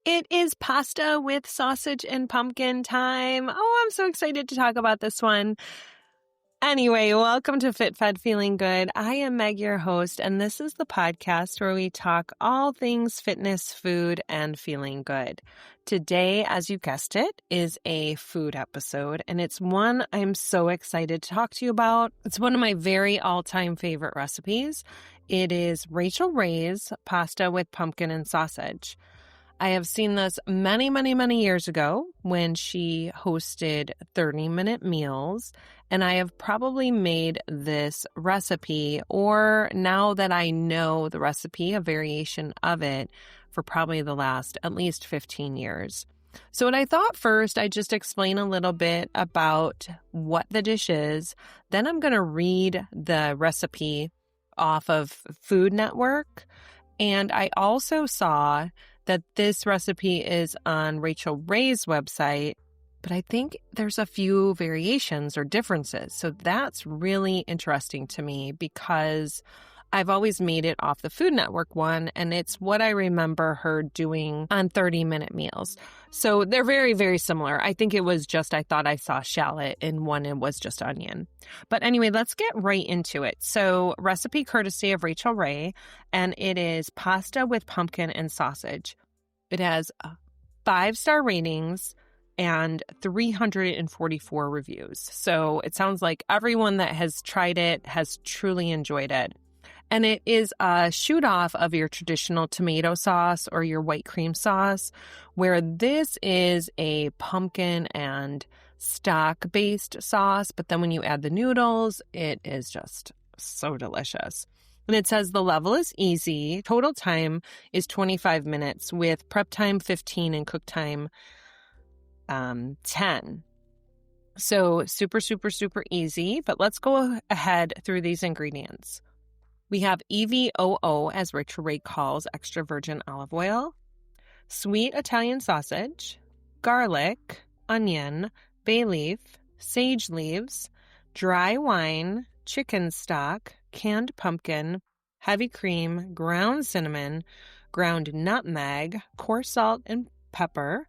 It is pasta with sausage and pumpkin time. Oh, I'm so excited to talk about this one. Anyway, welcome to FitFed Feeling Good. I am Meg, your host, and this is the podcast where we talk all things fitness, food, and feeling good. Today, as you guessed it, is a food episode, and it's one I'm so excited to talk to you about. It's one of my very all-time favorite recipes. It is Rachael Ray's pasta with pumpkin and sausage. I have seen this many, many, many years ago when she hosted 30-minute meals, and I have probably made this recipe, or now that I know the recipe, a variation of it, for probably the last at least 15 years. So what I thought first, I'd just explain a little bit about what the dish is. Then I'm going to read the recipe off of Food Network. And I also saw that this recipe is on Rachael Ray's website, but I think there's a few variations or differences. So that's really interesting to me because I've always made it off the Food Network one, and it's what I remember her doing on 30-minute meals. So they're very, very similar. I think it was just, I thought I saw shallot in one, it was just onion. But anyway, let's get right into it. So recipe courtesy of Rachael Ray, and it is pasta with pumpkin and sausage. It has 5-star ratings and 344 reviews. So it sounds like everyone that has tried it has truly enjoyed it. And it is a shoot off of your traditional tomato sauce or your white cream sauce, where this is a pumpkin and stock-based sauce. But then when you add the noodles, it is just so delicious. And it says the level is easy. Total time is 25 minutes with prep time 15 and cook time 10. So super, super, super easy. But let's go ahead through these ingredients. We have EVOO, as Rachael Ray calls extra virgin olive oil, sweet Italian sausage, garlic, onion, bay leaf, sage leaves, dry wine, chicken stock, canned pumpkin, heavy cream, ground cinnamon, ground nutmeg, coarse salt and pepper,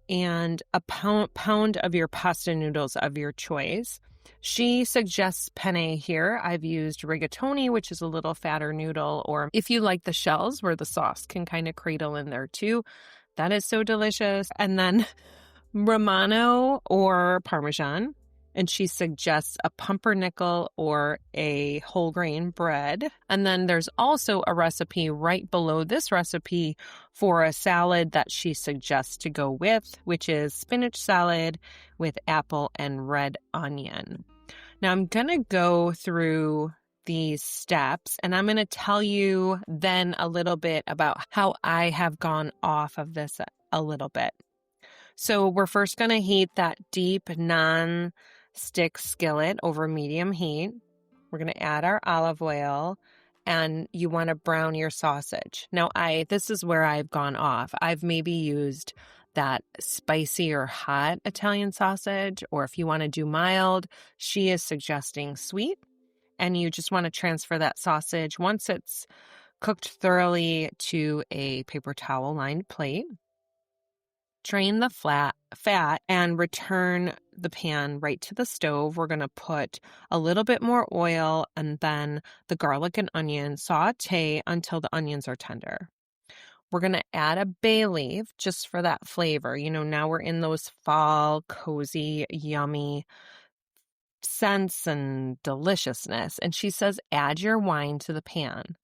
and a pound of your pasta noodles of your choice. She suggests penne here. I've used rigatoni, which is a little fatter noodle, or if you like the shells where the sauce can kind of cradle in there too, that is so delicious. And then Romano or Parmesan. And she suggests a pumpernickel or a whole grain bread. And then there's also a recipe right below this recipe for a salad that she suggests to go with, which is spinach salad with apple and red onion. Now I'm going to go through these steps, and I'm going to tell you then a little bit about how I have gone off of this a little bit. So we're first going to heat that deep non-stick skillet over medium heat. We're going to add our olive oil, and you want to brown your sausage. Now, this is where I've gone off. I've maybe used that spicy or hot Italian sausage, or if you want to do mild, she is suggesting sweet, and you just want to transfer that sausage once it's cooked thoroughly to a paper towel lined plate. Drain the fat and return the pan right to the stove. We're going to put a little bit more oil and then the garlic and onion, saute until the onions are tender. We're going to add a bay leaf just for that flavor. You know, now we're in those fall, cozy, yummy scents and deliciousness. And she says, add your wine to the pan.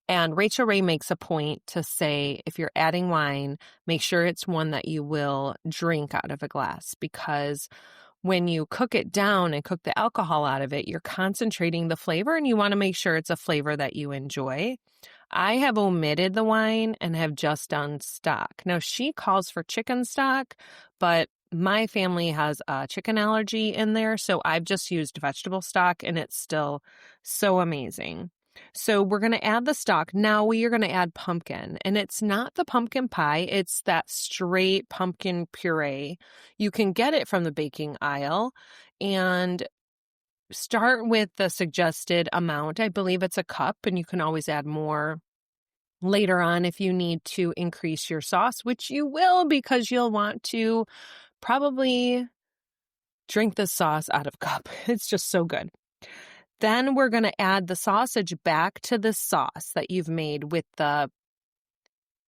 And Rachael Ray makes a point to say, if you're adding wine, make sure it's one that you will drink out of a glass, because when you cook it down and cook the alcohol out of it, you're concentrating the flavor, and you want to make sure it's a flavor that you enjoy. I have omitted the wine and have just done stock. Now, she calls for chicken stock, but my family has a chicken allergy in there, so I've just used vegetable stock, and it's still so amazing. So we're going to add the stock. Now we are going to add pumpkin, and it's not the pumpkin pie. It's that straight pumpkin puree. You can get it from the baking aisle, and start with the suggested amount. I believe it's a cup, and you can always add more later on if you need to increase your sauce, which you will because you'll want to probably drink the sauce out of a cup. It's just so good. Then we're going to add the sausage back to the sauce that you've made with the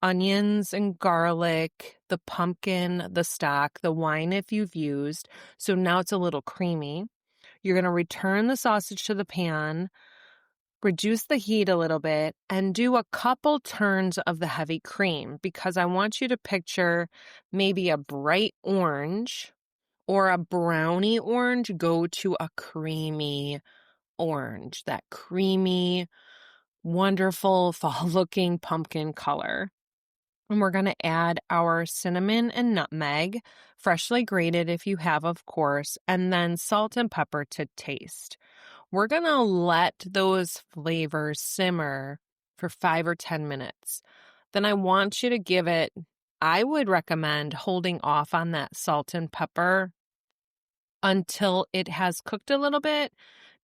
onions and garlic, the pumpkin, the stock, the wine if you've used. So now it's a little creamy. You're going to return the sausage to the pan, reduce the heat a little bit, and do a couple turns of the heavy cream because I want you to picture maybe a bright orange or a brownie orange go to a creamy orange, that creamy, wonderful fall-looking pumpkin color. And we're going to add our cinnamon and nutmeg, freshly grated if you have, of course, and then salt and pepper to taste. We're going to let those flavors simmer for 5 or 10 minutes. Then I want you to give it, I would recommend holding off on that salt and pepper until it has cooked a little bit.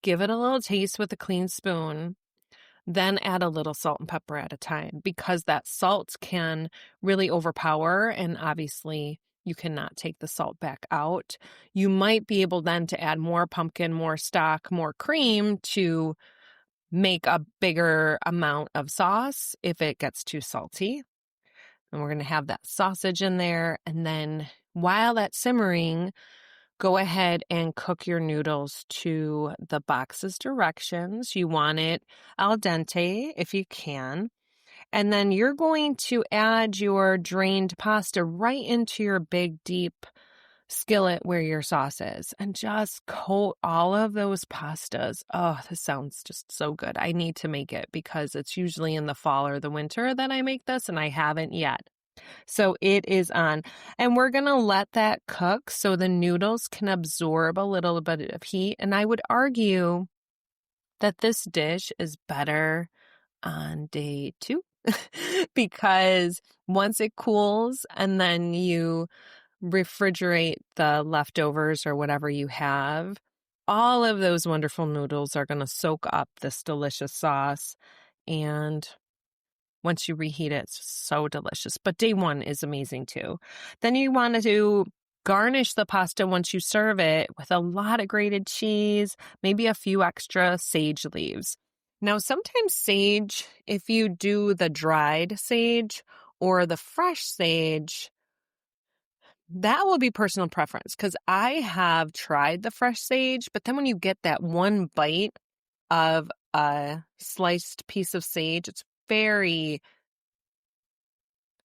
Give it a little taste with a clean spoon. Then add a little salt and pepper at a time because that salt can really overpower, and obviously you cannot take the salt back out. You might be able then to add more pumpkin, more stock, more cream to make a bigger amount of sauce if it gets too salty. And we're going to have that sausage in there. And then while that's simmering, go ahead and cook your noodles to the box's directions. You want it al dente if you can. And then you're going to add your drained pasta right into your big, deep skillet where your sauce is and just coat all of those pastas. Oh, this sounds just so good. I need to make it because it's usually in the fall or the winter that I make this, and I haven't yet. So it is on. And we're going to let that cook so the noodles can absorb a little bit of heat. And I would argue that this dish is better on day 2 because once it cools and then you refrigerate the leftovers or whatever you have, all of those wonderful noodles are going to soak up this delicious sauce. And once you reheat it, it's just so delicious. But day 1 is amazing too. Then you want to garnish the pasta once you serve it with a lot of grated cheese, maybe a few extra sage leaves. Now, sometimes sage, if you do the dried sage or the fresh sage, that will be personal preference because I have tried the fresh sage, but then when you get that one bite of a sliced piece of sage, it's very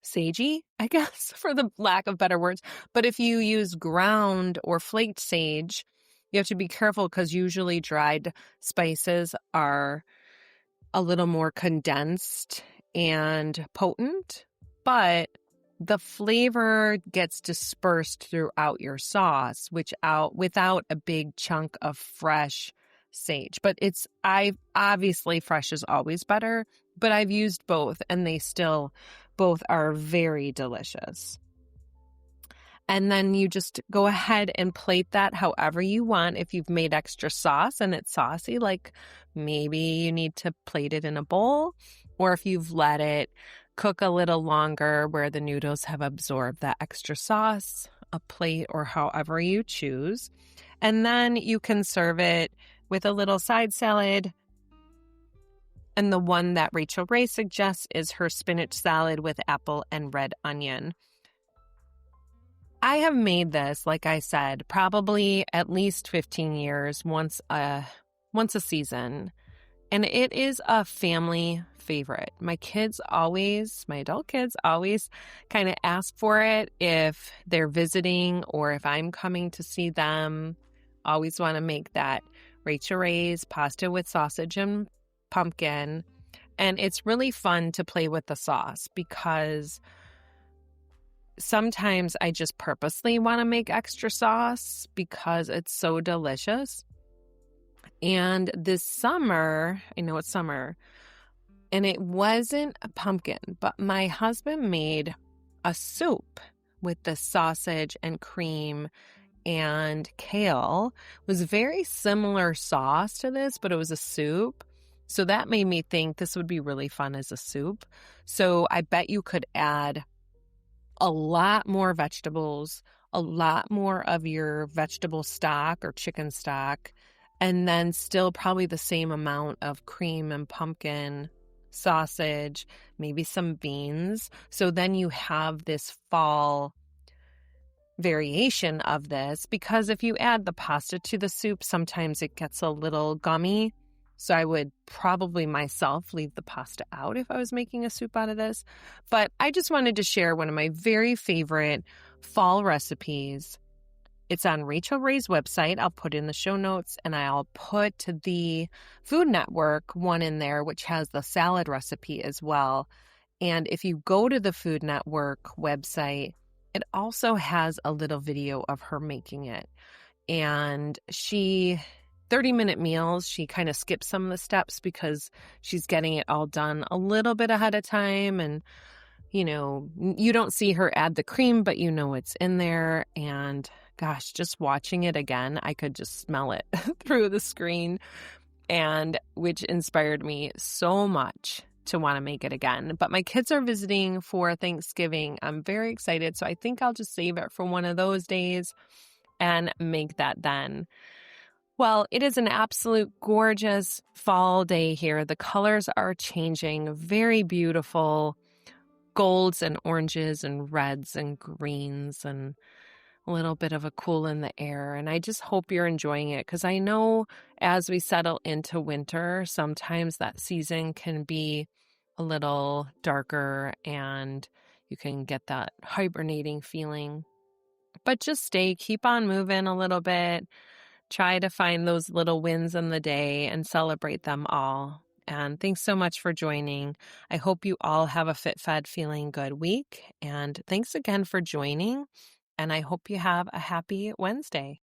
sagey, I guess, for the lack of better words. But if you use ground or flaked sage, you have to be careful because usually dried spices are a little more condensed and potent, but the flavor gets dispersed throughout your sauce, without a big chunk of fresh sage. But obviously fresh is always better, but I've used both and they still both are very delicious. And then you just go ahead and plate that however you want. If you've made extra sauce and it's saucy, like maybe you need to plate it in a bowl, or if you've let it cook a little longer where the noodles have absorbed that extra sauce, a plate or however you choose. And then you can serve it with a little side salad. And the one that Rachael Ray suggests is her spinach salad with apple and red onion. I have made this, like I said, probably at least 15 years, once a season. And it is a family favorite. My adult kids always kind of ask for it if they're visiting or if I'm coming to see them. Always want to make that Rachael Ray's pasta with sausage and pumpkin. And it's really fun to play with the sauce because sometimes I just purposely want to make extra sauce because it's so delicious. And this summer, I know it's summer, and it wasn't a pumpkin, but my husband made a soup with the sausage and cream and kale. It was very similar sauce to this, but it was a soup. So that made me think this would be really fun as a soup. So I bet you could add a lot more vegetables, a lot more of your vegetable stock or chicken stock, and then still probably the same amount of cream and pumpkin, sausage, maybe some beans. So then you have this fall variation of this, because if you add the pasta to the soup, sometimes it gets a little gummy. So I would probably myself leave the pasta out if I was making a soup out of this. But I just wanted to share one of my very favorite fall recipes. It's on Rachael Ray's website. I'll put in the show notes, and I'll put the Food Network one in there, which has the salad recipe as well. And if you go to the Food Network website, it also has a little video of her making it. And 30-minute meals, she kind of skips some of the steps because she's getting it all done a little bit ahead of time. And, you don't see her add the cream, but it's in there. And gosh, just watching it again, I could just smell it through the screen, and which inspired me so much to want to make it again. But my kids are visiting for Thanksgiving. I'm very excited. So I think I'll just save it for one of those days and make that then. Well, it is an absolute gorgeous fall day here. The colors are changing, very beautiful golds and oranges and reds and greens and a little bit of a cool in the air. And I just hope you're enjoying it, because I know as we settle into winter, sometimes that season can be a little darker and you can get that hibernating feeling. But just keep on moving a little bit. Try to find those little wins in the day and celebrate them all. And thanks so much for joining. I hope you all have a FitFed Feeling Good week. And thanks again for joining. And I hope you have a happy Wednesday.